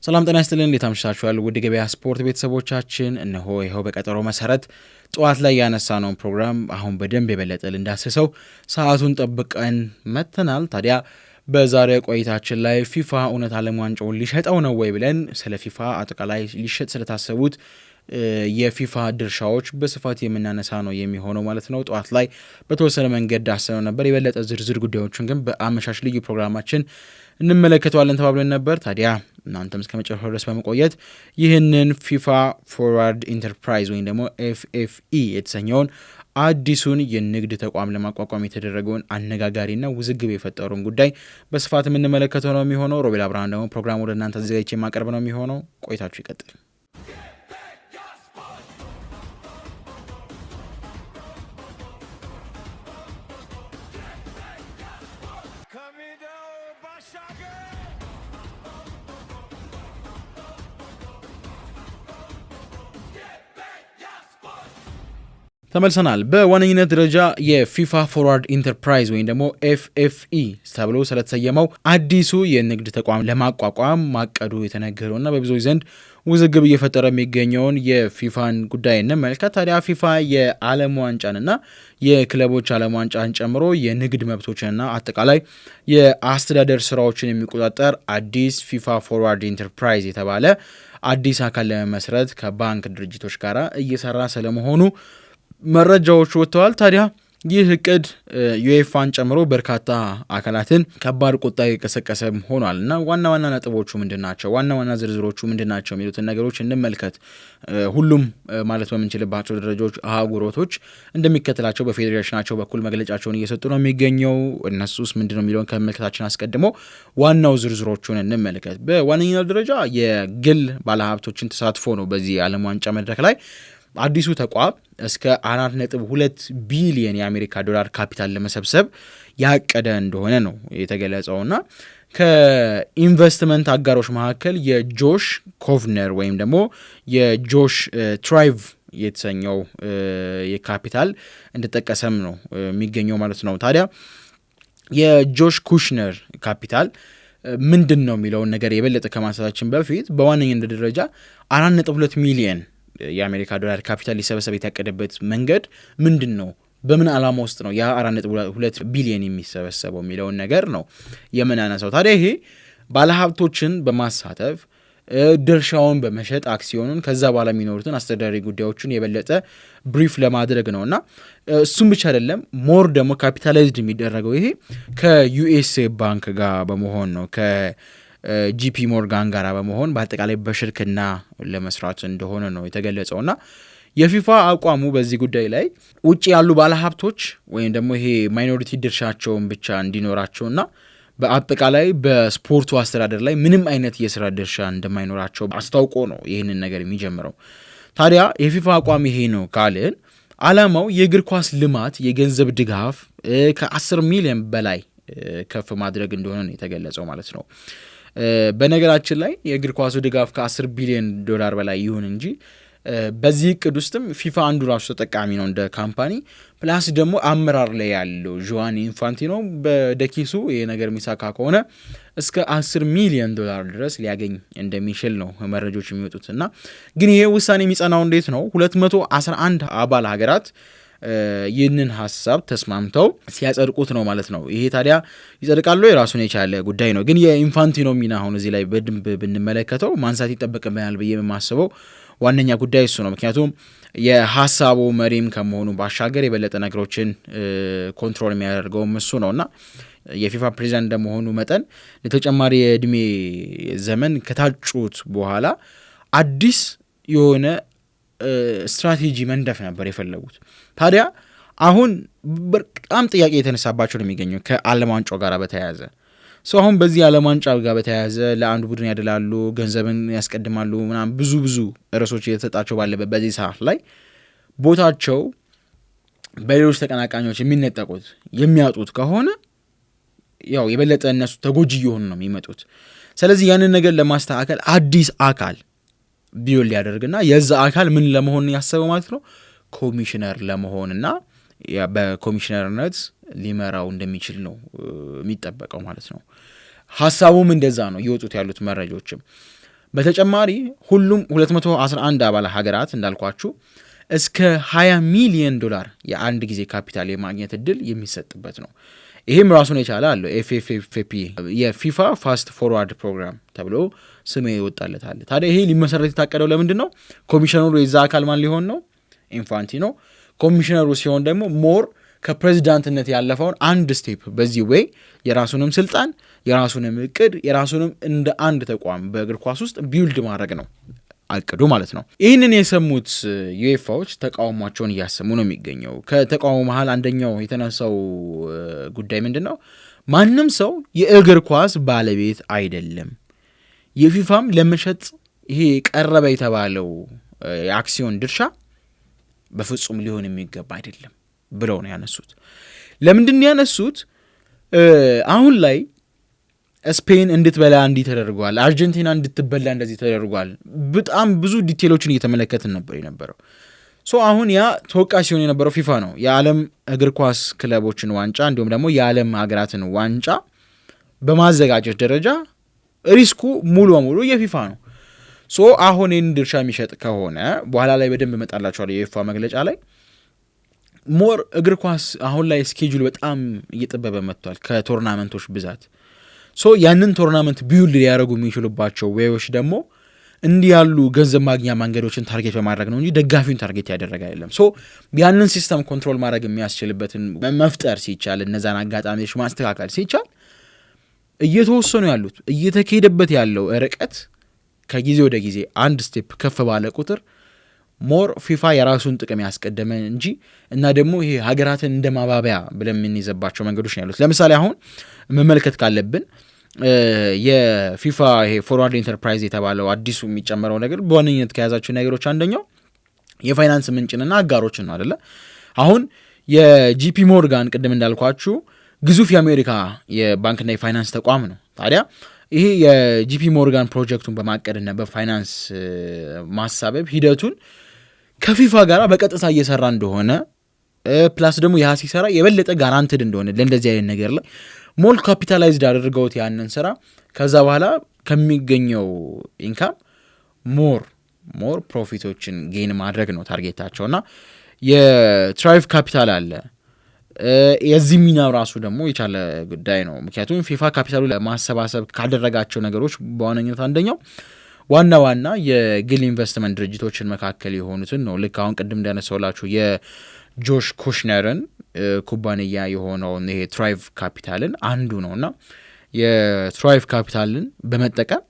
ሰላም ጤና ይስጥልን እንዴት አምሽታችኋል ውድ ገበያ ስፖርት ቤተሰቦቻችን እነሆ ይሄው በቀጠሮ መሰረት ጧት ላይ ያነሳነው ፕሮግራም አሁን በደንብ የበለጠ እንዳሰሰው ሰዓቱን ጠብቀን መተናል ታዲያ በዛሬ ቆይታችን ላይ ፊፋ እውነት ዓለም ዋንጫውን ሊሸጠው ነው ወይ ብለን ስለ ፊፋ አጠቃላይ ሊሸጥ ስለታሰቡት የፊፋ ድርሻዎች በስፋት የምናነሳ ነው የሚሆነው ማለት ነው። ጧት ላይ በተወሰነ መንገድ ዳሰነው ነበር የበለጠ ዝርዝር ጉዳዮችን ግን በአመሻሽ ልዩ ፕሮግራማችን እንመለከተዋለን ተባብለን ነበር። ታዲያ እናንተም እስከመጨረሻው ድረስ በመቆየት ይህንን ፊፋ ፎርዋርድ ኢንተርፕራይዝ ወይም ደግሞ ኤፍኤፍኢ የተሰኘውን አዲሱን የንግድ ተቋም ለማቋቋም የተደረገውን አነጋጋሪና ውዝግብ የፈጠረውን ጉዳይ በስፋት የምንመለከተው ነው የሚሆነው። ሮቤል አብርሃም ደግሞ ፕሮግራሙ ወደ እናንተ አዘጋጅቼ የማቀርብ ነው የሚሆነው። ቆይታችሁ ይቀጥል። ተመልሰናል። በዋነኝነት ደረጃ የፊፋ ፎርዋርድ ኢንተርፕራይዝ ወይም ደግሞ ኤፍኤፍኢ ተብሎ ስለተሰየመው አዲሱ የንግድ ተቋም ለማቋቋም ማቀዱ የተነገረውና በብዙዎች ዘንድ ውዝግብ እየፈጠረ የሚገኘውን የፊፋን ጉዳይ እንመልከት። ታዲያ ፊፋ የዓለም ዋንጫንና የክለቦች ዓለም ዋንጫን ጨምሮ የንግድ መብቶችንና አጠቃላይ የአስተዳደር ስራዎችን የሚቆጣጠር አዲስ ፊፋ ፎርዋርድ ኢንተርፕራይዝ የተባለ አዲስ አካል ለመመስረት ከባንክ ድርጅቶች ጋር እየሰራ ስለመሆኑ መረጃዎች ወጥተዋል። ታዲያ ይህ እቅድ ዩኤፋን ጨምሮ በርካታ አካላትን ከባድ ቁጣ የቀሰቀሰ ሆኗል እና ዋና ነጥቦቹ ምንድናቸው፣ ዋና ዝርዝሮቹ ምንድናቸው የሚሉትን ነገሮች እንመልከት። ሁሉም ማለት በምንችልባቸው ደረጃዎች አህጉሮቶች እንደሚከተላቸው በፌዴሬሽናቸው በኩል መግለጫቸውን እየሰጡ ነው የሚገኘው። እነሱስ ምንድነው የሚለውን ከመመልከታችን አስቀድሞ ዋናው ዝርዝሮቹን እንመልከት። በዋነኛው ደረጃ የግል ባለሀብቶችን ተሳትፎ ነው። በዚህ የዓለም ዋንጫ መድረክ ላይ አዲሱ ተቋም እስከ 4.2 ቢሊዮን የአሜሪካ ዶላር ካፒታል ለመሰብሰብ ያቀደ እንደሆነ ነው የተገለጸውና ከኢንቨስትመንት አጋሮች መካከል የጆሽ ኮቭነር ወይም ደግሞ የጆሽ ትራይቭ የተሰኘው የካፒታል እንደተጠቀሰም ነው የሚገኘው ማለት ነው። ታዲያ የጆሽ ኩሽነር ካፒታል ምንድን ነው የሚለውን ነገር የበለጠ ከማንሳታችን በፊት በዋነኝነት ደረጃ 4.2 ሚሊዮን የአሜሪካ ዶላር ካፒታል ሊሰበሰብ የታቀደበት መንገድ ምንድን ነው፣ በምን ዓላማ ውስጥ ነው ያ 4.2 ቢሊዮን የሚሰበሰበው የሚለውን ነገር ነው የምናነሳው። ታዲያ ይሄ ባለሀብቶችን በማሳተፍ ድርሻውን በመሸጥ አክሲዮኑን ከዛ በኋላ የሚኖሩትን አስተዳዳሪ ጉዳዮችን የበለጠ ብሪፍ ለማድረግ ነው እና እሱም ብቻ አይደለም፣ ሞር ደግሞ ካፒታላይዝድ የሚደረገው ይሄ ከዩኤስኤ ባንክ ጋር በመሆን ነው ጂፒ ሞርጋን ጋራ በመሆን በአጠቃላይ በሽርክና ለመስራት እንደሆነ ነው የተገለጸውና የፊፋ አቋሙ በዚህ ጉዳይ ላይ ውጭ ያሉ ባለሀብቶች ወይም ደግሞ ይሄ ማይኖሪቲ ድርሻቸውን ብቻ እንዲኖራቸውና በአጠቃላይ በስፖርቱ አስተዳደር ላይ ምንም አይነት የስራ ድርሻ እንደማይኖራቸው አስታውቆ ነው ይህንን ነገር የሚጀምረው። ታዲያ የፊፋ አቋም ይሄ ነው ካልን ዓላማው የእግር ኳስ ልማት የገንዘብ ድጋፍ ከ10 ሚሊዮን በላይ ከፍ ማድረግ እንደሆነ ነው የተገለጸው ማለት ነው። በነገራችን ላይ የእግር ኳሱ ድጋፍ ከ10 ቢሊዮን ዶላር በላይ ይሁን እንጂ በዚህ እቅድ ውስጥም ፊፋ አንዱ ራሱ ተጠቃሚ ነው እንደ ካምፓኒ። ፕላስ ደግሞ አመራር ላይ ያለው ጆዋኒ ኢንፋንቲኖ በደኪሱ ይሄ ነገር ሚሳካ ከሆነ እስከ 10 ሚሊዮን ዶላር ድረስ ሊያገኝ እንደሚችል ነው መረጃዎች የሚወጡት እና ግን ይሄ ውሳኔ የሚጸናው እንዴት ነው? 211 አባል ሀገራት ይህንን ሀሳብ ተስማምተው ሲያጸድቁት ነው ማለት ነው። ይሄ ታዲያ ይጸድቃሉ የራሱን የቻለ ጉዳይ ነው። ግን የኢንፋንቲኖ ሚና አሁን እዚህ ላይ በደንብ ብንመለከተው ማንሳት ይጠበቅብናል ብዬ የማስበው ዋነኛ ጉዳይ እሱ ነው። ምክንያቱም የሀሳቡ መሪም ከመሆኑ ባሻገር የበለጠ ነገሮችን ኮንትሮል የሚያደርገውም እሱ ነው እና የፊፋ ፕሬዚዳንት እንደመሆኑ መጠን ለተጨማሪ የእድሜ ዘመን ከታጩት በኋላ አዲስ የሆነ ስትራቴጂ መንደፍ ነበር የፈለጉት። ታዲያ አሁን በጣም ጥያቄ የተነሳባቸው ነው የሚገኘው ከዓለም ዋንጫው ጋር በተያያዘ አሁን በዚህ ዓለም ዋንጫ ጋር በተያያዘ ለአንዱ ቡድን ያደላሉ፣ ገንዘብን ያስቀድማሉ ምናምን ብዙ ርዕሶች እየተሰጣቸው ባለበት በዚህ ሰዓት ላይ ቦታቸው በሌሎች ተቀናቃኞች የሚነጠቁት የሚያጡት ከሆነ ያው የበለጠ እነሱ ተጎጂ እየሆኑ ነው የሚመጡት። ስለዚህ ያንን ነገር ለማስተካከል አዲስ አካል ቢውል ሊያደርግና የዛ አካል ምን ለመሆን ያሰበው ማለት ነው ኮሚሽነር ለመሆንና በኮሚሽነርነት ሊመራው እንደሚችል ነው የሚጠበቀው ማለት ነው። ሐሳቡም እንደዛ ነው የወጡት ያሉት መረጃዎችም በተጨማሪ ሁሉም 211 አባል ሀገራት እንዳልኳችሁ እስከ $20 ሚሊዮን የአንድ ጊዜ ካፒታል የማግኘት እድል የሚሰጥበት ነው። ይህም ራሱን የቻለ አለው ኤፍኤፍፒ የፊፋ ፋስት ፎርዋርድ ፕሮግራም ተብሎ ስም ይወጣለታል። ታዲያ ይሄ ሊመሰረት የታቀደው ለምንድን ነው? ኮሚሽነሩ የዛ አካል ማን ሊሆን ነው? ኢንፋንቲኖ። ኮሚሽነሩ ሲሆን ደግሞ ሞር ከፕሬዚዳንትነት ያለፈውን አንድ ስቴፕ በዚህ ወይ የራሱንም ስልጣን የራሱንም እቅድ የራሱንም እንደ አንድ ተቋም በእግር ኳስ ውስጥ ቢውልድ ማድረግ ነው አቅዱ ማለት ነው። ይህንን የሰሙት ዩኤፋዎች ተቃውሟቸውን እያሰሙ ነው የሚገኘው። ከተቃውሞ መሀል አንደኛው የተነሳው ጉዳይ ምንድን ነው? ማንም ሰው የእግር ኳስ ባለቤት አይደለም፣ የፊፋም ለመሸጥ ይሄ ቀረበ የተባለው የአክሲዮን ድርሻ በፍጹም ሊሆን የሚገባ አይደለም ብለው ነው ያነሱት። ለምንድን ያነሱት? አሁን ላይ ስፔን እንድትበላ እንዲህ ተደርጓል፣ አርጀንቲና እንድትበላ እንደዚህ ተደርጓል። በጣም ብዙ ዲቴሎችን እየተመለከትን ነበር የነበረው። አሁን ያ ተወቃሽ ሲሆን የነበረው ፊፋ ነው። የዓለም እግር ኳስ ክለቦችን ዋንጫ እንዲሁም ደግሞ የዓለም ሀገራትን ዋንጫ በማዘጋጀት ደረጃ ሪስኩ ሙሉ በሙሉ የፊፋ ነው። አሁን ይህን ድርሻ የሚሸጥ ከሆነ በኋላ ላይ በደንብ እመጣላችኋለሁ የፊፋ መግለጫ ላይ ሞር እግር ኳስ አሁን ላይ ስኬጁል በጣም እየጠበበ መጥቷል ከቶርናመንቶች ብዛት። ያንን ቶርናመንት ቢውልድ ሊያደርጉ የሚችሉባቸው ዌዮች ደግሞ እንዲህ ያሉ ገንዘብ ማግኛ መንገዶችን ታርጌት በማድረግ ነው እንጂ ደጋፊውን ታርጌት ያደረገ አይደለም። ያንን ሲስተም ኮንትሮል ማድረግ የሚያስችልበትን መፍጠር ሲቻል፣ እነዛን አጋጣሚዎች ማስተካከል ሲቻል እየተወሰኑ ያሉት እየተካሄደበት ያለው ርቀት ከጊዜ ወደ ጊዜ አንድ ስቴፕ ከፍ ባለ ቁጥር ሞር ፊፋ የራሱን ጥቅም ያስቀደመ እንጂ እና ደግሞ ይሄ ሀገራትን እንደ ማባቢያ ብለን የምንይዘባቸው መንገዶች ነው ያሉት። ለምሳሌ አሁን መመልከት ካለብን የፊፋ ይሄ ፎርዋርድ ኢንተርፕራይዝ የተባለው አዲሱ የሚጨመረው ነገር በዋነኝነት ከያዛቸው ነገሮች አንደኛው የፋይናንስ ምንጭንና አጋሮችን ነው አይደለ? አሁን የጂፒ ሞርጋን ቅድም እንዳልኳችሁ ግዙፍ የአሜሪካ የባንክና የፋይናንስ ተቋም ነው። ታዲያ ይሄ የጂፒ ሞርጋን ፕሮጀክቱን በማቀድና በፋይናንስ ማሳበብ ሂደቱን ከፊፋ ጋር በቀጥታ እየሰራ እንደሆነ ፕላስ ደግሞ ያ ሲሰራ የበለጠ ጋራንትድ እንደሆነ ለእንደዚህ አይነት ነገር ላይ ሞል ካፒታላይዝድ አድርገውት ያንን ስራ ከዛ በኋላ ከሚገኘው ኢንካም ሞር ፕሮፊቶችን ጌን ማድረግ ነው ታርጌታቸውና የትራይቭ ካፒታል አለ። የዚህ ሚናው ራሱ ደግሞ የቻለ ጉዳይ ነው። ምክንያቱም ፊፋ ካፒታሉ ለማሰባሰብ ካደረጋቸው ነገሮች በዋነኝነት አንደኛው ዋና የግል ኢንቨስትመንት ድርጅቶችን መካከል የሆኑትን ነው። ልክ አሁን ቅድም እንዳነሳውላችሁ የጆሽ ኩሽነርን ኩባንያ የሆነውን ይሄ ትራይቭ ካፒታልን አንዱ ነውና የትራይቭ ካፒታልን በመጠቀም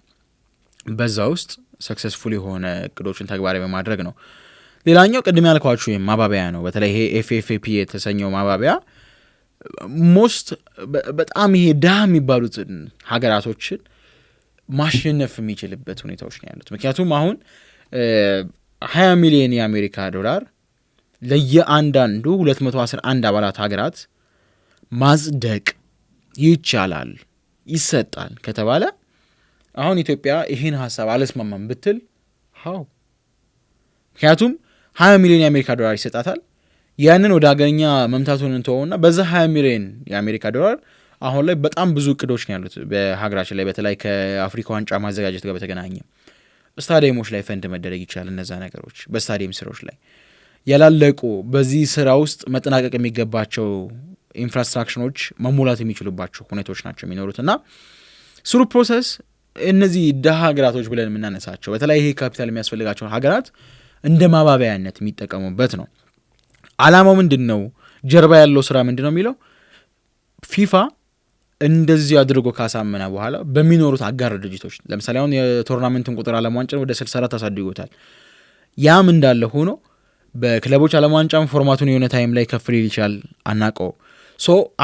በዛ ውስጥ ሰክሰስፉል የሆነ እቅዶችን ተግባራዊ በማድረግ ነው። ሌላኛው ቅድም ያልኳችሁ ማባቢያ ነው። በተለይ ይሄ ኤፍኤፍፒ የተሰኘው ማባቢያ በጣም ይሄ ድሃ የሚባሉትን ሀገራቶችን ማሸነፍ የሚችልበት ሁኔታዎች ነው ያሉት። ምክንያቱም አሁን $20 ሚሊዮን የአሜሪካ ዶላር ለየአንዳንዱ 211 አባላት ሀገራት ማጽደቅ ይቻላል ይሰጣል ከተባለ አሁን ኢትዮጵያ ይህን ሀሳብ አልስማማም ብትል ምክንያቱም $20 ሚሊዮን የአሜሪካ ዶላር ይሰጣታል። ያንን ወደ ሀገርኛ መምታቱን እንተውና በዛ $20 ሚሊዮን የአሜሪካ ዶላር አሁን ላይ በጣም ብዙ እቅዶች ነው ያሉት በሀገራችን ላይ በተለይ ከአፍሪካ ዋንጫ ማዘጋጀት ጋር በተገናኘ ስታዲየሞች ላይ ፈንድ መደረግ ይችላል። እነዛ ነገሮች በስታዲየም ስራዎች ላይ ያላለቁ በዚህ ስራ ውስጥ መጠናቀቅ የሚገባቸው ኢንፍራስትራክቸሮች መሙላት የሚችሉባቸው ሁኔታዎች ናቸው የሚኖሩት እና ስሩ ፕሮሰስ እነዚህ ደሃ ሀገራቶች ብለን የምናነሳቸው በተለይ ይሄ ካፒታል የሚያስፈልጋቸው ሀገራት እንደ ማባቢያነት የሚጠቀሙበት ነው። አላማው ምንድን ነው? ጀርባ ያለው ስራ ምንድን ነው የሚለው ፊፋ እንደዚህ አድርጎ ካሳመነ በኋላ በሚኖሩት አጋር ድርጅቶች ለምሳሌ አሁን የቶርናመንትን ቁጥር ዓለም ዋንጫን ወደ 64 አሳድጎታል። ያም እንዳለ ሆኖ በክለቦች ዓለም ዋንጫም ፎርማቱን የሆነ ታይም ላይ ከፍ ሊል ይችላል አናቀው።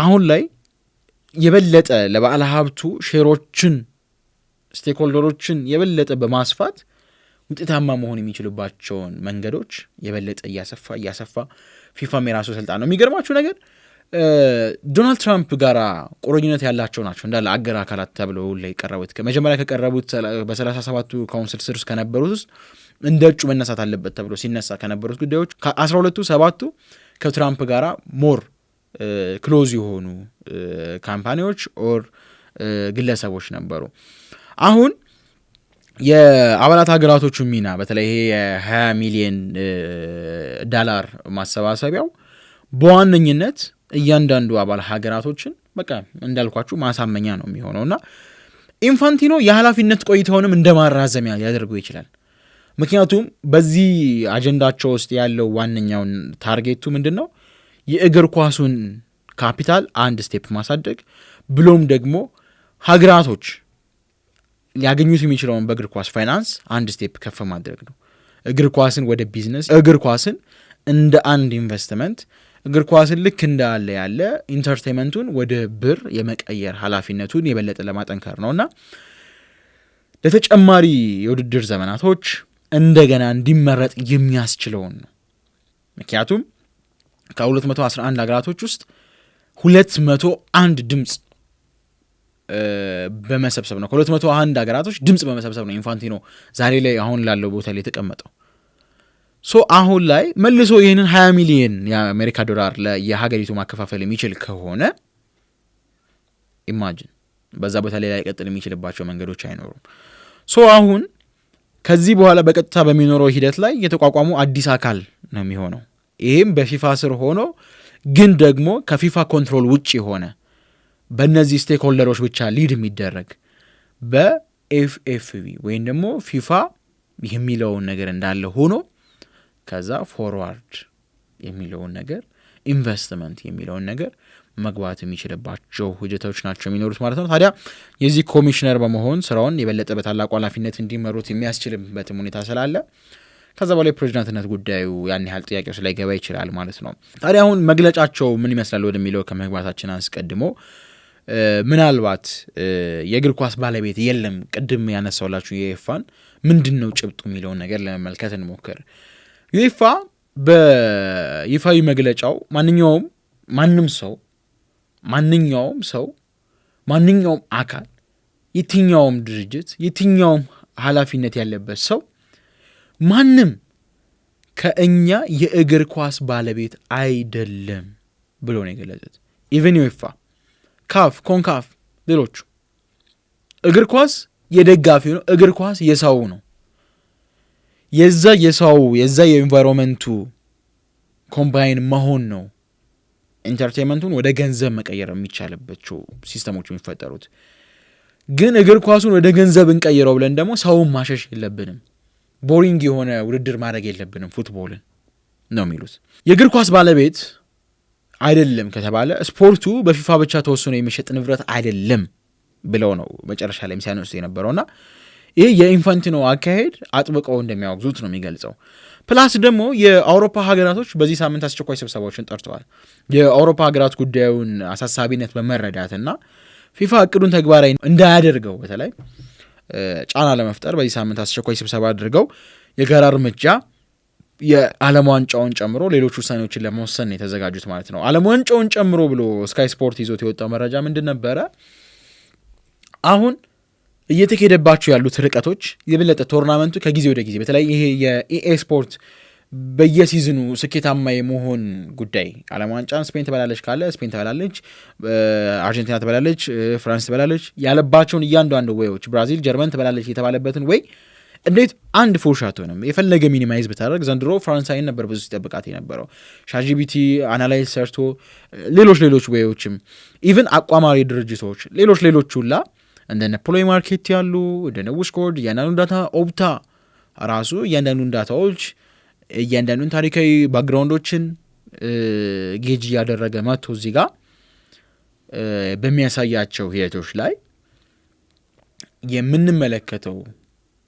አሁን ላይ የበለጠ ለባለ ሀብቱ ሼሮችን ስቴክሆልደሮችን የበለጠ በማስፋት ውጤታማ መሆን የሚችሉባቸውን መንገዶች የበለጠ እያሰፋ ፊፋም የራሱ ስልጣን ነው። የሚገርማችሁ ነገር ዶናልድ ትራምፕ ጋር ቁርኝነት ያላቸው ናቸው እንዳለ አገር አካላት ተብለው ላይ ቀረቡት ከመጀመሪያ ከቀረቡት በ37ቱ ካውንስል ስር ከነበሩት ውስጥ እንደ እጩ መነሳት አለበት ተብሎ ሲነሳ ከነበሩት ጉዳዮች ከ12ቱ 7ቱ ከትራምፕ ጋር ሞር ክሎዝ የሆኑ ካምፓኒዎች ኦር ግለሰቦች ነበሩ። አሁን የአባላት ሀገራቶቹ ሚና በተለይ ይሄ የ20 ሚሊዮን ዶላር ማሰባሰቢያው በዋነኝነት እያንዳንዱ አባል ሀገራቶችን በቃ እንዳልኳችሁ ማሳመኛ ነው የሚሆነውና ኢንፋንቲኖ የኃላፊነት ቆይታውንም እንደማራዘሚያ ሊያደርገው ይችላል። ምክንያቱም በዚህ አጀንዳቸው ውስጥ ያለው ዋነኛውን ታርጌቱ ምንድን ነው? የእግር ኳሱን ካፒታል አንድ ስቴፕ ማሳደግ ብሎም ደግሞ ሀገራቶች ሊያገኙት የሚችለውን በእግር ኳስ ፋይናንስ አንድ ስቴፕ ከፍ ማድረግ ነው። እግር ኳስን ወደ ቢዝነስ፣ እግር ኳስን እንደ አንድ ኢንቨስትመንት፣ እግር ኳስን ልክ እንዳለ ያለ ኢንተርቴንመንቱን ወደ ብር የመቀየር ኃላፊነቱን የበለጠ ለማጠንከር ነውና ለተጨማሪ የውድድር ዘመናቶች እንደገና እንዲመረጥ የሚያስችለውን ነው። ምክንያቱም ከ211 ሀገራቶች ውስጥ 201 ድምፅ በመሰብሰብ ነው ከ201 ሀገራቶች ድምፅ በመሰብሰብ ነው ኢንፋንቲኖ ዛሬ ላይ አሁን ላለው ቦታ ላይ የተቀመጠው። አሁን ላይ መልሶ ይህንን 20 ሚሊዮን የአሜሪካ ዶላር የሀገሪቱ ማከፋፈል የሚችል ከሆነ ኢማጂን በዛ ቦታ ላይ ቀጥል የሚችልባቸው መንገዶች አይኖሩም። አሁን ከዚህ በኋላ በቀጥታ በሚኖረው ሂደት ላይ የተቋቋሙ አዲስ አካል ነው የሚሆነው። ይህም በፊፋ ስር ሆኖ ግን ደግሞ ከፊፋ ኮንትሮል ውጭ የሆነ በእነዚህ ስቴክሆልደሮች ብቻ ሊድ የሚደረግ በኤፍኤፍቢ ወይም ደግሞ ፊፋ የሚለውን ነገር እንዳለ ሆኖ ከዛ ፎርዋርድ የሚለውን ነገር ኢንቨስትመንት የሚለውን ነገር መግባት የሚችልባቸው ሂደቶች ናቸው የሚኖሩት ማለት ነው። ታዲያ የዚህ ኮሚሽነር በመሆን ስራውን የበለጠ በታላቁ ኃላፊነት እንዲመሩት የሚያስችልበትም ሁኔታ ስላለ ከዛ በላይ ፕሬዚዳንትነት ጉዳዩ ያን ያህል ጥያቄው ላይ ገባ ይችላል ማለት ነው። ታዲያ አሁን መግለጫቸው ምን ይመስላል ወደሚለው ከመግባታችን አስቀድሞ ምናልባት የእግር ኳስ ባለቤት የለም ቅድም ያነሳውላችሁ የዩኤፋን ምንድነው ጭብጡ የሚለውን ነገር ለመመልከት እንሞክር። ዩኤፋ በይፋዊ መግለጫው ማንኛውም ሰው ማንኛውም አካል የትኛውም ድርጅት የትኛውም ኃላፊነት ያለበት ሰው ማንም ከእኛ የእግር ኳስ ባለቤት አይደለም ብሎ ነው የገለጸት። ኢቨን ዩኤፋ፣ ካፍ፣ ኮንካፍ ሌሎቹ እግር ኳስ የደጋፊ ነው። እግር ኳስ የሰው ነው። የዛ የኤንቫይሮንመንቱ ኮምባይን መሆን ነው ኢንተርቴንመንቱን ወደ ገንዘብ መቀየር የሚቻልባቸው ሲስተሞች የሚፈጠሩት። ግን እግር ኳሱን ወደ ገንዘብ እንቀይረው ብለን ደግሞ ሰውን ማሸሽ የለብንም። ቦሪንግ የሆነ ውድድር ማድረግ የለብንም ፉትቦልን ነው የሚሉት። የእግር ኳስ ባለቤት አይደለም ከተባለ ስፖርቱ በፊፋ ብቻ ተወስኖ የሚሸጥ ንብረት አይደለም ብለው ነው መጨረሻ ላይ ሲያነሱ የነበረውና ይህ የኢንፋንቲኖ አካሄድ አጥብቀው እንደሚያወግዙት ነው የሚገልጸው። ፕላስ ደግሞ የአውሮፓ ሀገራቶች በዚህ ሳምንት አስቸኳይ ስብሰባዎችን ጠርተዋል። የአውሮፓ ሀገራት ጉዳዩን አሳሳቢነት በመረዳትና ፊፋ እቅዱን ተግባራዊ እንዳያደርገው በተለይ ጫና ለመፍጠር በዚህ ሳምንት አስቸኳይ ስብሰባ አድርገው የጋራ እርምጃ የዓለም ዋንጫውን ጨምሮ ሌሎች ውሳኔዎችን ለመወሰን የተዘጋጁት ማለት ነው። ዓለም ዋንጫውን ጨምሮ ብሎ ስካይ ስፖርት ይዞት የወጣው መረጃ ምንድን ነበረ? አሁን እየተካሄደባቸው ያሉት ርቀቶች የበለጠ ቶርናመንቱ ከጊዜ ወደ ጊዜ በተለይ ይሄ የኢኤ ስፖርት በየሲዝኑ ስኬታማ የመሆን ጉዳይ ዓለም ዋንጫን ስፔን ትበላለች ካለ ስፔን ትበላለች፣ አርጀንቲና ትበላለች፣ ፍራንስ ትበላለች ያለባቸውን እያንዳንዱ ወይዎች ብራዚል፣ ጀርመን ትበላለች የተባለበትን ወይ እንዴት አንድ ፎርሻት ሆነም የፈለገ ሚኒማይዝ ብታደርግ ዘንድሮ ፈረንሳይን ነበር ብዙ ሲጠብቃት የነበረው ሻጂቢቲ አናላይዝ ሰርቶ ሌሎች ወይዎችም ኢቭን አቋማሪ ድርጅቶች ሌሎች ሁላ እንደነ ፕሎይ ማርኬት ያሉ እንደነ ውስኮርድ እያንዳንዱ ዳታ ኦፕታ ራሱ እያንዳንዱን ዳታዎች እያንዳንዱን ታሪካዊ ባክግራውንዶችን ጌጅ ያደረገ መጥቶ እዚህ ጋር በሚያሳያቸው ሂደቶች ላይ የምንመለከተው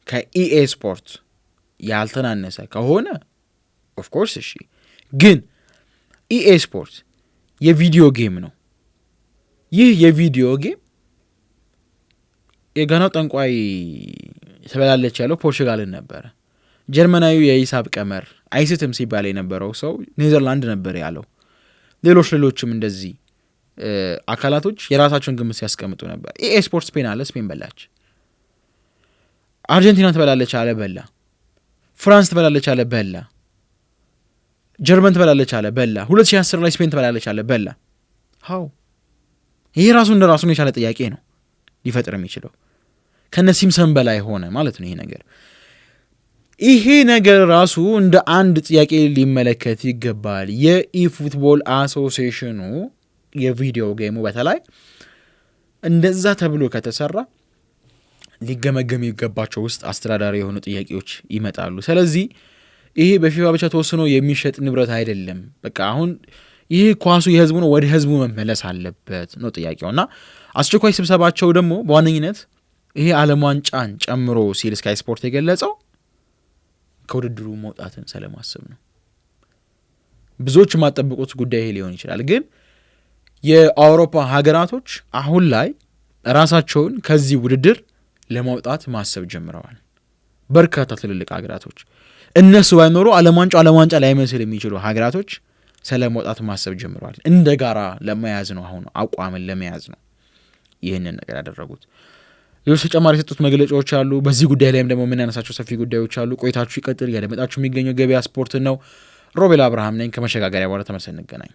ከኢኤ ስፖርት ያልተናነሰ ከሆነ ኦፍ ኮርስ እሺ። ግን ኢኤ ስፖርት የቪዲዮ ጌም ነው። ይህ የቪዲዮ ጌም የጋናው ጠንቋይ ተበላለች ያለው ፖርቹጋልን ነበረ። ጀርመናዊ የሂሳብ ቀመር አይስትም ሲባል የነበረው ሰው ኔዘርላንድ ነበር ያለው። ሌሎችም እንደዚህ አካላቶች የራሳቸውን ግምት ሲያስቀምጡ ነበር። ኢኤ ስፖርት ስፔን አለ፣ ስፔን በላች። አርጀንቲና ትበላለች አለ፣ በላ። ፍራንስ ትበላለች አለ፣ በላ። ጀርመን ትበላለች አለ፣ በላ። 2010 ላይ ስፔን ትበላለች አለ፣ በላ። ይሄ ራሱ እንደ ራሱን የቻለ ጥያቄ ነው ሊፈጥር የሚችለው። ከነሲምሰን በላይ ሆነ ማለት ነው ይሄ ነገር ራሱ እንደ አንድ ጥያቄ ሊመለከት ይገባል። የኢፉትቦል አሶሲዬሽኑ የቪዲዮ ጌሙ በተለይ እንደዛ ተብሎ ከተሰራ ሊገመገም ይገባቸው ውስጥ አስተዳዳሪ የሆኑ ጥያቄዎች ይመጣሉ። ስለዚህ ይሄ በፊፋ ብቻ ተወስኖ የሚሸጥ ንብረት አይደለም። በቃ አሁን ይሄ ኳሱ የህዝቡ ነው፣ ወደ ህዝቡ መመለስ አለበት ነው ጥያቄውና አስቸኳይ ስብሰባቸው ደግሞ በዋነኝነት ይሄ ዓለም ዋንጫን ጨምሮ ሲል ስካይ ስፖርት የገለጸው ከውድድሩ መውጣትን ስለማሰብ ነው። ብዙዎች የማጠብቁት ጉዳይ ይሄ ሊሆን ይችላል። ግን የአውሮፓ ሀገራቶች አሁን ላይ ራሳቸውን ከዚህ ውድድር ለማውጣት ማሰብ ጀምረዋል። በርካታ ትልልቅ ሀገራቶች እነሱ ባይኖሩ ዓለም ዋንጫ ላይመስል የሚችሉ ሀገራቶች ስለማውጣት ማሰብ ጀምረዋል። እንደ ጋራ ለመያዝ ነው፣ አሁን አቋምን ለመያዝ ነው ይህንን ነገር ያደረጉት። ሌሎች ተጨማሪ የሰጡት መግለጫዎች አሉ። በዚህ ጉዳይ ላይም ደግሞ የምናነሳቸው ሰፊ ጉዳዮች አሉ። ቆይታችሁ ይቀጥል። ያደመጣችሁ የሚገኘው ገበያ ስፖርትን ነው። ሮቤል አብርሃም ነኝ። ከመሸጋገሪያ በኋላ ተመልሰን እንገናኝ።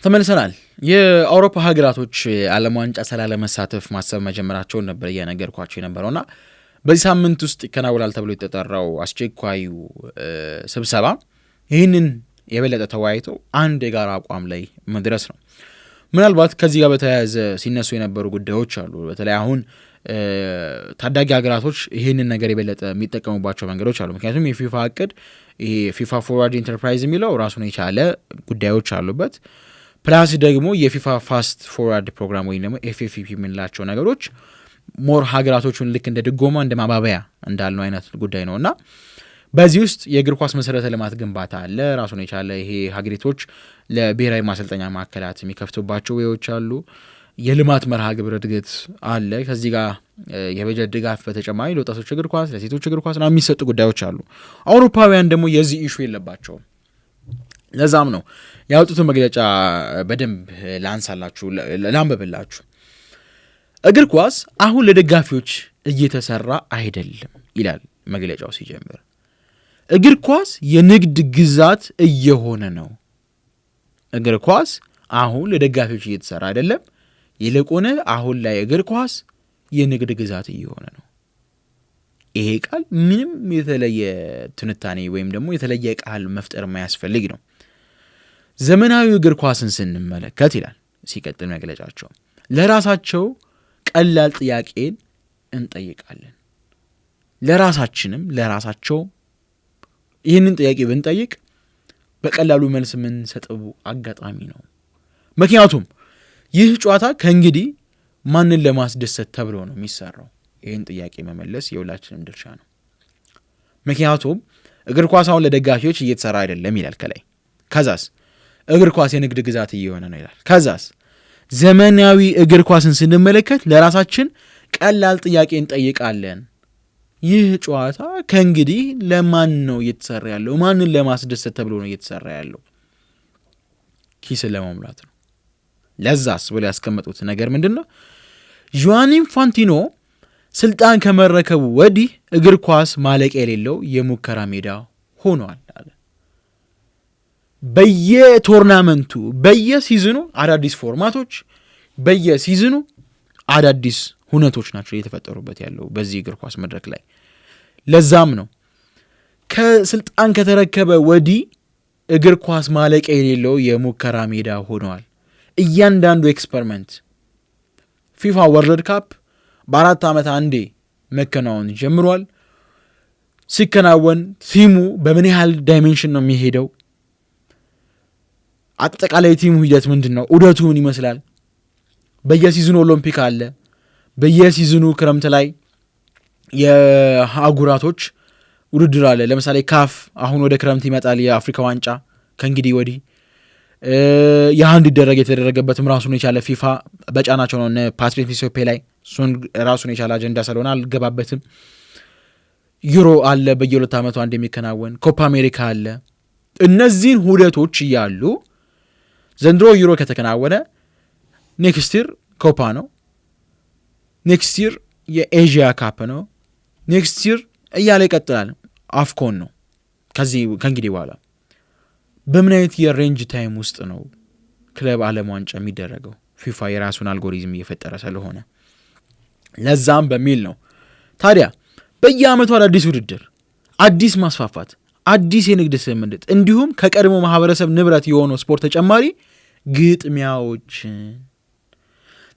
ተመልሰናል። የአውሮፓ ሀገራቶች ዓለም ዋንጫ ስላለመሳተፍ ማሰብ መጀመራቸውን ነበር እያነገርኳቸው የነበረውና በዚህ ሳምንት ውስጥ ይከናወናል ተብሎ የተጠራው አስቸኳዩ ስብሰባ ይህንን የበለጠ ተወያይተው አንድ የጋራ አቋም ላይ መድረስ ነው። ምናልባት ከዚህ ጋር በተያያዘ ሲነሱ የነበሩ ጉዳዮች አሉ። በተለይ አሁን ታዳጊ ሀገራቶች ይህንን ነገር የበለጠ የሚጠቀሙባቸው መንገዶች አሉ። ምክንያቱም የፊፋ እቅድ ይሄ ፊፋ ፎርዋርድ ኢንተርፕራይዝ የሚለው ራሱን የቻለ ጉዳዮች አሉበት። ፕላስ ደግሞ የፊፋ ፋስት ፎርዋርድ ፕሮግራም ወይም ደግሞ ኤፍኤፍፒ የምንላቸው ነገሮች ሞር ሀገራቶቹን ልክ እንደ ድጎማ እንደ ማባበያ እንዳልነው አይነት ጉዳይ ነው እና በዚህ ውስጥ የእግር ኳስ መሰረተ ልማት ግንባታ አለ። ራሱን የቻለ ይሄ ሀገሪቶች ለብሔራዊ ማሰልጠኛ ማዕከላት የሚከፍቱባቸው ወዎች አሉ። የልማት መርሃ ግብር እድገት አለ። ከዚህ ጋር የበጀት ድጋፍ በተጨማሪ ለወጣቶች እግር ኳስ፣ ለሴቶች እግር ኳስ የሚሰጡ ጉዳዮች አሉ። አውሮፓውያን ደግሞ የዚህ ኢሹ የለባቸውም። ለዛም ነው ያወጡትን መግለጫ በደንብ ላንብብላችሁ። እግር ኳስ አሁን ለደጋፊዎች እየተሰራ አይደለም ይላል መግለጫው ሲጀምር። እግር ኳስ የንግድ ግዛት እየሆነ ነው። እግር ኳስ አሁን ለደጋፊዎች እየተሰራ አይደለም፣ ይልቁን አሁን ላይ እግር ኳስ የንግድ ግዛት እየሆነ ነው። ይሄ ቃል ምንም የተለየ ትንታኔ ወይም ደግሞ የተለየ ቃል መፍጠር የማያስፈልግ ነው። ዘመናዊ እግር ኳስን ስንመለከት ይላል ሲቀጥል መግለጫቸው፣ ለራሳቸው ቀላል ጥያቄን እንጠይቃለን። ለራሳቸው ይህንን ጥያቄ ብንጠይቅ በቀላሉ መልስ የምንሰጠው አጋጣሚ ነው። ምክንያቱም ይህ ጨዋታ ከእንግዲህ ማንን ለማስደሰት ተብሎ ነው የሚሰራው? ይህን ጥያቄ መመለስ የሁላችንም ድርሻ ነው። ምክንያቱም እግር ኳስ አሁን ለደጋፊዎች እየተሰራ አይደለም ይላል ከላይ። ከዛስ እግር ኳስ የንግድ ግዛት እየሆነ ነው ይላል። ከዛስ ዘመናዊ እግር ኳስን ስንመለከት ለራሳችን ቀላል ጥያቄ እንጠይቃለን። ይህ ጨዋታ ከእንግዲህ ለማን ነው እየተሰራ ያለው? ማንን ለማስደሰት ተብሎ ነው እየተሰራ ያለው? ኪስን ለመሙላት ነው። ለዛስ ብለው ያስቀመጡት ነገር ምንድን ነው? ጆዋኒ ኢንፋንቲኖ ስልጣን ከመረከቡ ወዲህ እግር ኳስ ማለቂያ የሌለው የሙከራ ሜዳ ሆኗል አለ። በየቶርናመንቱ በየሲዝኑ አዳዲስ ፎርማቶች፣ በየሲዝኑ አዳዲስ ሁነቶች ናቸው እየተፈጠሩበት ያለው በዚህ እግር ኳስ መድረክ ላይ። ለዛም ነው ከስልጣን ከተረከበ ወዲህ እግር ኳስ ማለቂያ የሌለው የሙከራ ሜዳ ሆኗል። እያንዳንዱ ኤክስፐሪመንት ፊፋ ወርልድ ካፕ በ4 ዓመት አንዴ መከናወን ጀምሯል። ሲከናወን ቲሙ በምን ያህል ዳይሜንሽን ነው የሚሄደው? አጠቃላይ ቲሙ ሂደት ምንድን ነው? ዑደቱ ምን ይመስላል? በየሲዝኑ ኦሎምፒክ አለ። በየሲዝኑ ክረምት ላይ የአህጉራቶች ውድድር አለ። ለምሳሌ ካፍ አሁን ወደ ክረምት ይመጣል። የአፍሪካ ዋንጫ ከእንግዲህ ወዲህ እንዲደረግ የተደረገበትም ራሱን የቻለ ፊፋ በጫናቸው ነው። ፓትሪክ ቪሶፔ ላይ እሱን ራሱን የቻለ አጀንዳ ስለሆነ አልገባበትም። ዩሮ አለ በየ2 ዓመቱ አንድ የሚከናወን ኮፓ አሜሪካ አለ። እነዚህን ሁደቶች እያሉ ዘንድሮ ዩሮ ከተከናወነ ኔክስት ይር ኮፓ ነው፣ ኔክስት ይር የኤዥያ ካፕ ነው፣ ኔክስት ይር እያለ ይቀጥላል። አፍኮን ነው ከእንግዲህ በኋላ በምን አይነት የሬንጅ ታይም ውስጥ ነው ክለብ ዓለም ዋንጫ የሚደረገው? ፊፋ የራሱን አልጎሪዝም እየፈጠረ ስለሆነ ለዛም በሚል ነው። ታዲያ በየአመቱ አዲስ ውድድር፣ አዲስ ማስፋፋት፣ አዲስ የንግድ ስምምነት እንዲሁም ከቀድሞ ማህበረሰብ ንብረት የሆነው ስፖርት ተጨማሪ ግጥሚያዎች፣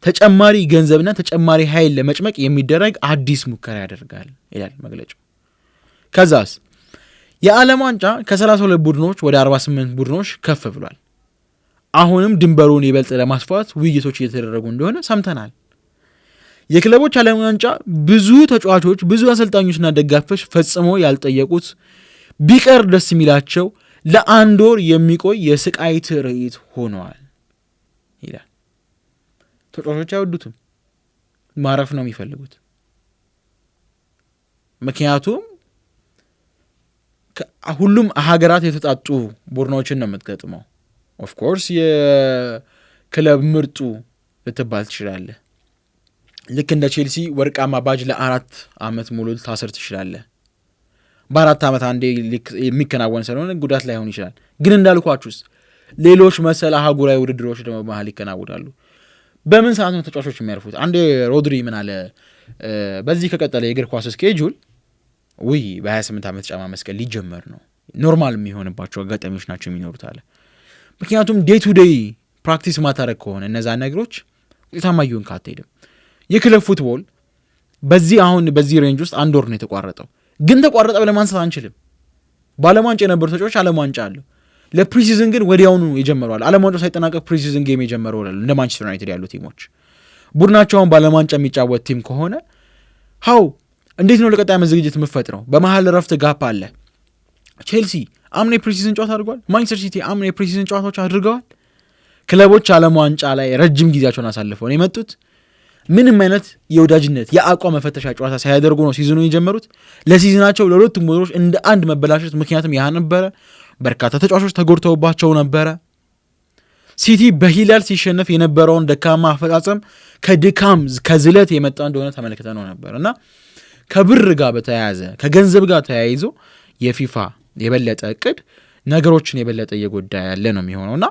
ተጨማሪ ገንዘብና ተጨማሪ ኃይል ለመጭመቅ የሚደረግ አዲስ ሙከራ ያደርጋል ይላል መግለጫው። ከዛስ የዓለም ዋንጫ ከ32 ቡድኖች ወደ 48 ቡድኖች ከፍ ብሏል። አሁንም ድንበሩን ይበልጥ ለማስፋት ውይይቶች እየተደረጉ እንደሆነ ሰምተናል። የክለቦች ዓለም ዋንጫ ብዙ ተጫዋቾች፣ ብዙ አሰልጣኞችና ደጋፊዎች ፈጽሞ ያልጠየቁት ቢቀር ደስ የሚላቸው ለአንድ ወር የሚቆይ የስቃይ ትርኢት ሆነዋል ይላል። ተጫዋቾች አይወዱትም፣ ማረፍ ነው የሚፈልጉት። ምክንያቱም ሁሉም ሀገራት የተጣጡ ቡድኖችን ነው የምትገጥመው። ኦፍኮርስ የክለብ ምርጡ ልትባል ትችላለህ። ልክ እንደ ቼልሲ ወርቃማ ባጅ ለ4 ዓመት ሙሉ ታስር ትችላለህ። በ4 ዓመት አንዴ የሚከናወን ስለሆነ ጉዳት ላይሆን ይችላል። ግን እንዳልኳችሁስ ሌሎች መሰል አህጉራዊ ውድድሮች ደግሞ መሀል ይከናወናሉ። በምን ሰዓት ነው ተጫዋቾች የሚያርፉት? አንዴ ሮድሪ ምን አለ፣ በዚህ ከቀጠለ የእግር ኳስ ስኬጁል በ28 ዓመት ጫማ መስቀል ሊጀመር ነው፣ ኖርማል የሚሆንባቸው አጋጣሚዎች ናቸው የሚኖሩት አለ። ምክንያቱም ዴይ ቱ ዴይ ፕራክቲስ ማታረግ ከሆነ እነዛ ነገሮች ውጤታማ እየሆን ካትሄድም። የክለብ ፉትቦል በዚህ ሬንጅ ውስጥ 1 ወር ነው የተቋረጠው። ግን ተቋረጠ ብለን ማንሳት አንችልም። በዓለም ዋንጫ የነበሩ ተጫዋቾች ዓለም ዋንጫ አለው። ለፕሪሲዝን ግን ወዲያውኑ የጀመረዋል። ዓለም ዋንጫ ሳይጠናቀቅ ፕሪሲዝን ጌም የጀመረው እንደ ማንቸስተር ዩናይትድ ያሉ ቲሞች ቡድናቸውን በዓለም ዋንጫ የሚጫወት ቲም ከሆነ እንዴት ነው ለቀጣይ ዓመት ዝግጅት የምፈጥረው? በመሀል ረፍት ጋፕ አለ። ቼልሲ አምና የፕሪሲዝን ጨዋታ አድርገዋል። ማንቸስተር ሲቲ አምና የፕሪሲዝን ጨዋታዎች አድርገዋል። ክለቦች ዓለም ዋንጫ ላይ ረጅም ጊዜያቸውን አሳልፈው ነው የመጡት። ምንም አይነት የወዳጅነት የአቋም መፈተሻ ጨዋታ ሳያደርጉ ነው ሲዝኑ የጀመሩት። ለሲዝናቸው ለሁለቱም ቡድኖች እንደ አንድ መበላሸት ምክንያቱም ያ ነበረ። በርካታ ተጫዋቾች ተጎድተውባቸው ነበረ። ሲቲ በሂላል ሲሸነፍ የነበረውን ደካማ አፈጻጸም ከድካም ከዝለት የመጣ እንደሆነ ተመልክተ ነው ነበር እና ከብር ጋር በተያያዘ ከገንዘብ ጋር ተያይዞ የፊፋ የበለጠ እቅድ ነገሮችን የበለጠ እየጎዳ ያለ ነው የሚሆነውና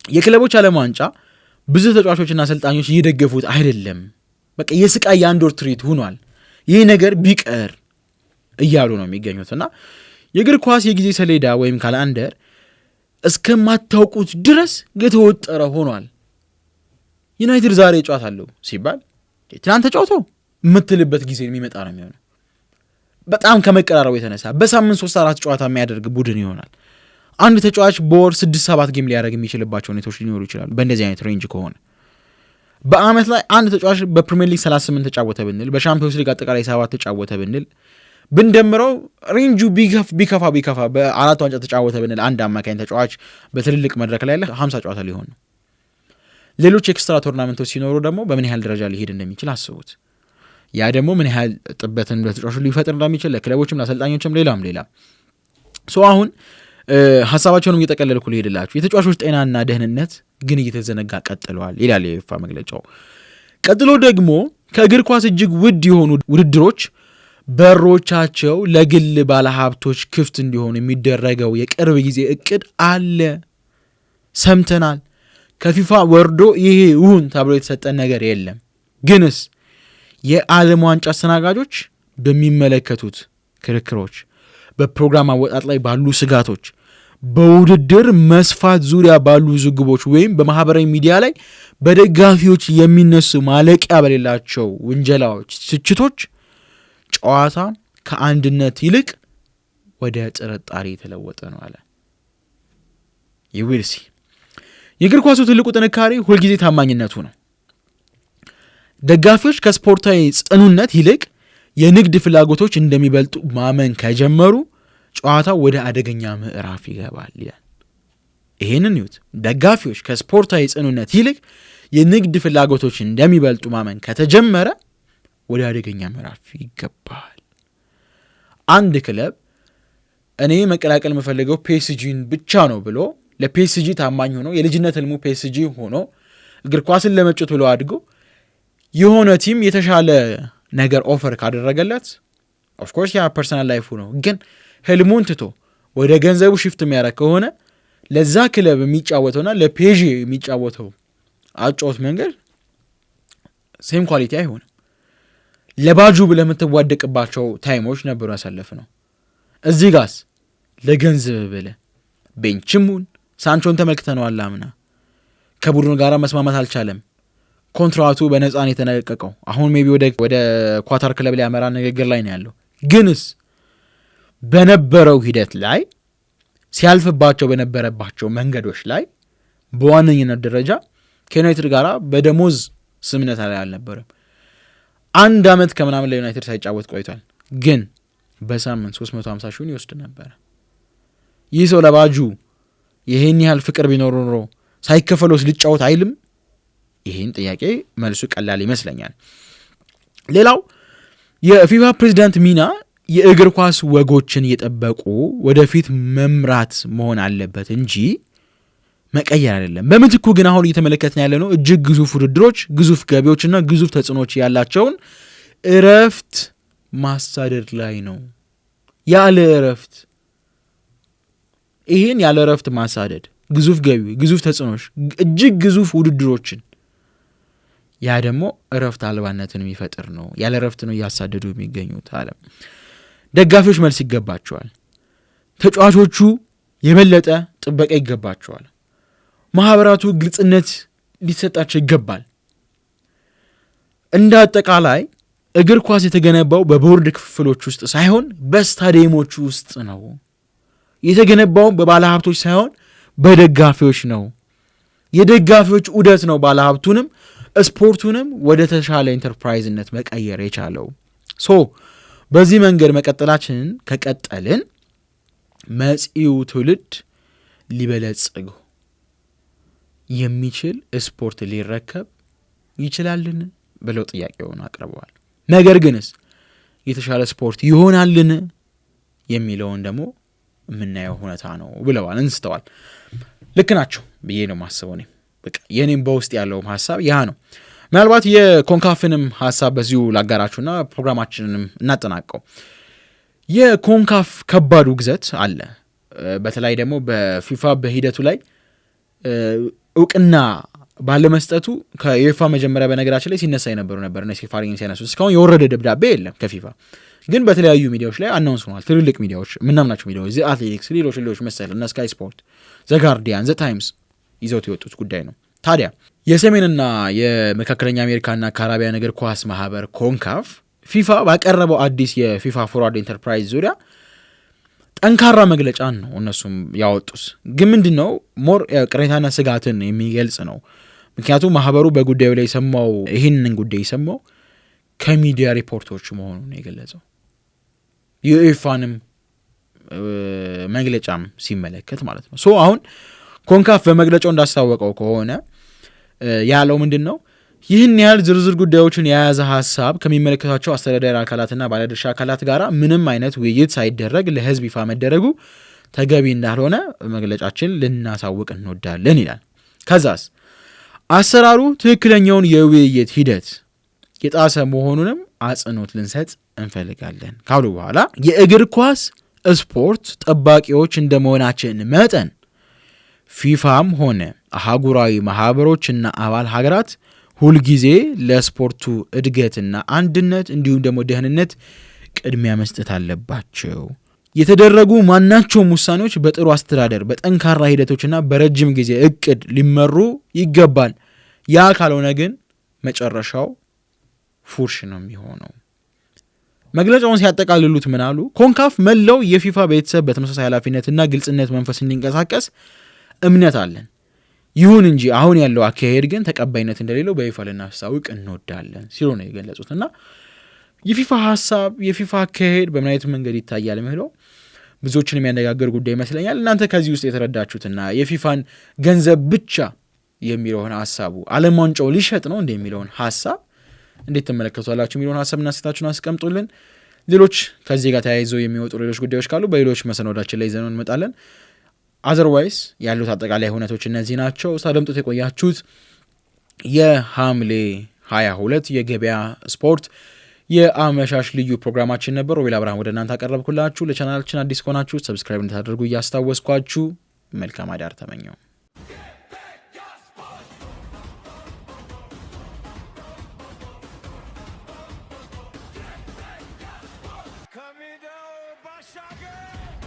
የክለቦች ዓለም ዋንጫ ብዙ ተጫዋቾችና አሰልጣኞች እየደገፉት አይደለም። በቃ የስቃይ የአንድ ወር ትርኢት ሆኗል። ይህ ነገር ቢቀር እያሉ ነው የሚገኙትና የእግር ኳስ የጊዜ ሰሌዳ ወይም ካላንደር እስከማታውቁት ድረስ የተወጠረ ሆኗል። ዩናይትድ ዛሬ ጨዋታ አለው ሲባል ትናንት ተጫውቶ የምትልበት ጊዜ የሚመጣ ነው የሚሆነው። በጣም ከመቀራረቡ የተነሳ በሳምንት 3-4 ጨዋታ የሚያደርግ ቡድን ይሆናል። አንድ ተጫዋች በወር 6-7 ጌም ሊያደርግ የሚችልባቸው ሁኔታዎች ሊኖሩ ይችላሉ። በእንደዚህ አይነት ሬንጅ ከሆነ በአመት ላይ አንድ ተጫዋች በፕሪሚየር ሊግ 38 ተጫወተ ብንል፣ በሻምፒዮንስ ሊግ አጠቃላይ 7 ተጫወተ ብንል፣ ብንደምረው ሬንጁ ቢከፋ በ4 ዋንጫ ተጫወተ ብንል አንድ አማካኝ ተጫዋች በትልልቅ መድረክ ላይ ያለ 50 ጨዋታ ሊሆን ነው። ሌሎች ኤክስትራ ቶርናመንቶች ሲኖሩ ደግሞ በምን ያህል ደረጃ ሊሄድ እንደሚችል አስቡት። ያ ደግሞ ምን ያህል ጥበትን ለተጫዋቹ ሊፈጥር እንደሚችል ለክለቦችም ለአሰልጣኞችም ሌላም አሁን ሀሳባቸውንም እየጠቀለልኩ ሊሄድላችሁ የተጫዋቾች ጤናና ደህንነት ግን እየተዘነጋ ቀጥለዋል ይላል የፊፋ መግለጫው። ቀጥሎ ደግሞ ከእግር ኳስ እጅግ ውድ የሆኑ ውድድሮች በሮቻቸው ለግል ባለሀብቶች ክፍት እንዲሆኑ የሚደረገው የቅርብ ጊዜ እቅድ አለ፣ ሰምተናል። ከፊፋ ወርዶ ይሄ ይሁን ተብሎ የተሰጠን ነገር የለም። ግንስ የዓለም ዋንጫ አስተናጋጆች በሚመለከቱት ክርክሮች፣ በፕሮግራም አወጣጥ ላይ ባሉ ስጋቶች፣ በውድድር መስፋት ዙሪያ ባሉ ዝግቦች ወይም በማህበራዊ ሚዲያ ላይ በደጋፊዎች የሚነሱ ማለቂያ በሌላቸው ውንጀላዎች፣ ትችቶች ጨዋታ ከአንድነት ይልቅ ወደ ጥርጣሬ የተለወጠ ነው አለ። ይዊልሲ የእግር ኳሱ ትልቁ ጥንካሬ ሁልጊዜ ታማኝነቱ ነው። ደጋፊዎች ከስፖርታዊ ጽኑነት ይልቅ የንግድ ፍላጎቶች እንደሚበልጡ ማመን ከጀመሩ ጨዋታው ወደ አደገኛ ምዕራፍ ይገባል ይላል። ይሄንን ይሁት ደጋፊዎች ከስፖርታዊ ጽኑነት ይልቅ የንግድ ፍላጎቶች እንደሚበልጡ ማመን ከተጀመረ ወደ አደገኛ ምዕራፍ ይገባል። አንድ ክለብ እኔ መቀላቀል የምፈልገው ፒኤስጂን ብቻ ነው ብሎ ለፒኤስጂ ታማኝ ሆኖ የልጅነት ህልሙ ፒኤስጂ ሆኖ እግር ኳስን ለመጫወት ብሎ አድጎ የሆነ ቲም የተሻለ ነገር ኦፈር ካደረገለት ኦፍ ኮርስ ያ ፐርሰናል ላይፉ ነው። ግን ህልሙን ትቶ ወደ ገንዘቡ ሽፍት የሚያደርግ ከሆነ ለዛ ክለብ የሚጫወተውና ለፔዤ የሚጫወተው አጫወት መንገድ ሴም ኳሊቲ አይሆንም። ለባጁ ብለህ የምትዋደቅባቸው ታይሞች ነበሩ ያሳለፍነው። እዚህ ጋስ ለገንዘብ ብለህ ቤንችሙን ሳንቾን ተመልክተነዋል። አምና ከቡድኑ ጋር መስማማት አልቻለም። ኮንትራቱ በነፃን የተነቀቀው አሁን ሜቢ ወደ ኳታር ክለብ ላይ ያመራ ንግግር ላይ ነው ያለው። ግንስ በነበረው ሂደት ላይ ሲያልፍባቸው በነበረባቸው መንገዶች ላይ በዋነኝነት ደረጃ ከዩናይትድ ጋር በደሞዝ ስምነት ላይ አልነበረም። 1 ዓመት ከምናምን ለዩናይትድ ሳይጫወት ቆይቷል። ግን በሳምንት 350 ሺህ ይወስድ ነበር። ይህ ሰው ለባጁ ይሄን ያህል ፍቅር ቢኖር ኖሮ ሳይከፈለውስ ሊጫወት አይልም? ይሄን ጥያቄ መልሱ ቀላል ይመስለኛል። ሌላው የፊፋ ፕሬዚዳንት ሚና የእግር ኳስ ወጎችን እየጠበቁ ወደፊት መምራት መሆን አለበት እንጂ መቀየር አይደለም። በምትኩ ግን አሁን እየተመለከትን ያለ ነው እጅግ ግዙፍ ውድድሮች፣ ግዙፍ ገቢዎችና ግዙፍ ተጽዕኖች ያላቸውን እረፍት ማሳደድ ላይ ነው። ያለ እረፍት ይህን ያለ እረፍት ማሳደድ፣ ግዙፍ ገቢ፣ ግዙፍ ተጽዕኖች፣ እጅግ ግዙፍ ውድድሮችን ያ ደግሞ እረፍት አልባነትን የሚፈጥር ነው። ያለ እረፍት ነው እያሳደዱ የሚገኙት። አለም ደጋፊዎች መልስ ይገባቸዋል። ተጫዋቾቹ የበለጠ ጥበቃ ይገባቸዋል። ማህበራቱ ግልጽነት ሊሰጣቸው ይገባል። እንደ አጠቃላይ እግር ኳስ የተገነባው በቦርድ ክፍሎች ውስጥ ሳይሆን በስታዲየሞች ውስጥ ነው። የተገነባው በባለሀብቶች ሳይሆን በደጋፊዎች ነው። የደጋፊዎች ዑደት ነው ባለሀብቱንም ስፖርቱንም ወደ ተሻለ ኢንተርፕራይዝነት መቀየር የቻለው። በዚህ መንገድ መቀጠላችንን ከቀጠልን መጪው ትውልድ ሊበለጽግ የሚችል ስፖርት ሊረከብ ይችላልን ብለው ጥያቄውን አቅርበዋል። ነገር ግንስ የተሻለ ስፖርት ይሆናልን የሚለውን ደግሞ የምናየው ሁኔታ ነው ብለዋል፣ እንስተዋል። ልክ ናቸው ብዬ ነው ማስበው። እኔም በቃ የኔም በውስጥ ያለው ሐሳብ ያ ነው። ምናልባት የኮንካፍንም ሐሳብ በዚሁ ላጋራችሁና ፕሮግራማችንንም እናጠናቀው። የኮንካፍ ከባዱ ግዘት አለ። በተለይ ደግሞ በፊፋ በሂደቱ ላይ እውቅና ባለመስጠቱ ከዩኤፋ መጀመሪያ በነገራችን ላይ ሲነሳ የነበሩ ነበር እና ሲፋሪን ሲያነሱ እስካሁን የወረደ ደብዳቤ የለም ከፊፋ ግን በተለያዩ ሚዲያዎች ላይ አናውንስ ሆኗል። ትልልቅ ሚዲያዎች ምናምናቸው ሚዲያዎች ዘ አትሌቲክስ ሌሎች መሰል እና ስካይ ስፖርት፣ ዘ ጋርዲያን፣ ዘ ታይምስ ይዘውት የወጡት ጉዳይ ነው። ታዲያ የሰሜንና የመካከለኛ አሜሪካና ካራቢያን እግር ኳስ ማህበር ኮንካፍ ፊፋ ባቀረበው አዲስ የፊፋ ፎርዋርድ ኢንተርፕራይዝ ዙሪያ ጠንካራ መግለጫን ነው እነሱም ያወጡት። ግን ምንድነው ሞር ቅሬታና ስጋትን የሚገልጽ ነው። ምክንያቱም ማህበሩ በጉዳዩ ላይ ሰማው ይህንን ጉዳይ ሰማው ከሚዲያ ሪፖርቶች መሆኑን ነው የገለጸው። ዩኤፋንም መግለጫም ሲመለከት ማለት ነው። አሁን ኮንካፍ በመግለጫው እንዳስታወቀው ከሆነ ያለው ምንድነው ይህን ያህል ዝርዝር ጉዳዮችን የያዘ ሐሳብ ከሚመለከታቸው አስተዳደር አካላትና ባለድርሻ አካላት ጋር ምንም አይነት ውይይት ሳይደረግ ለህዝብ ይፋ መደረጉ ተገቢ እንዳልሆነ መግለጫችን ልናሳውቅ እንወዳለን ይላል። ከዛስ አሰራሩ ትክክለኛውን የውይይት ሂደት የጣሰ መሆኑንም አጽንኦት ልንሰጥ እንፈልጋለን ካሉ በኋላ የእግር ኳስ ስፖርት ጠባቂዎች እንደመሆናችን መጠን ፊፋም ሆነ አህጉራዊ ማህበሮችና አባል ሀገራት ሁልጊዜ ለስፖርቱ እድገትና አንድነት እንዲሁም ደግሞ ደህንነት ቅድሚያ መስጠት አለባቸው። የተደረጉ ማናቸውም ውሳኔዎች በጥሩ አስተዳደር፣ በጠንካራ ሂደቶችና በረጅም ጊዜ እቅድ ሊመሩ ይገባል። ያ ካልሆነ ግን መጨረሻው ፉርሽ ነው የሚሆነው። መግለጫውን ሲያጠቃልሉት ምን አሉ? ኮንካፍ መላው የፊፋ ቤተሰብ በተመሳሳይ ኃላፊነትና ግልጽነት መንፈስ እንዲንቀሳቀስ እምነት አለን። ይሁን እንጂ አሁን ያለው አካሄድ ግን ተቀባይነት እንደሌለው በይፋ ልናስታውቅ እንወዳለን ሲሉ ነው የገለጹት። እና የፊፋ ሐሳብ የፊፋ አካሄድ በምን አይነት መንገድ ይታያል የሚለው ብዙዎችን የሚያነጋግር ጉዳይ ይመስለኛል። እናንተ ከዚህ ውስጥ የተረዳችሁትና የፊፋን ገንዘብ ብቻ የሚለውን ሐሳቡ ዓለም ዋንጫው ሊሸጥ ነው እንደሚለውን ሐሳብ እንዴት ተመለከቷላችሁ የሚለውን ሐሳብና አስተያየታችሁን አስቀምጡልን። ሌሎች ከዚህ ጋር ተያይዘው የሚወጡ ሌሎች ጉዳዮች ካሉ በሌሎች መሰናዶችን ላይ ይዘን እንመጣለን። አዘርዋይስ ያሉት አጠቃላይ ሁነቶች እነዚህ ናቸው። ሳደምጡት የቆያችሁት የሐምሌ 22 የገበያ ስፖርት የአመሻሽ ልዩ ፕሮግራማችን ነበር። ሮቤል አብርሃም ወደ እናንተ አቀረብኩላችሁ። ለቻናላችን አዲስ ከሆናችሁ ሰብስክራይብ እንድታደርጉ እያስታወስኳችሁ መልካም አዳር ተመኘው። Camino Bashaga!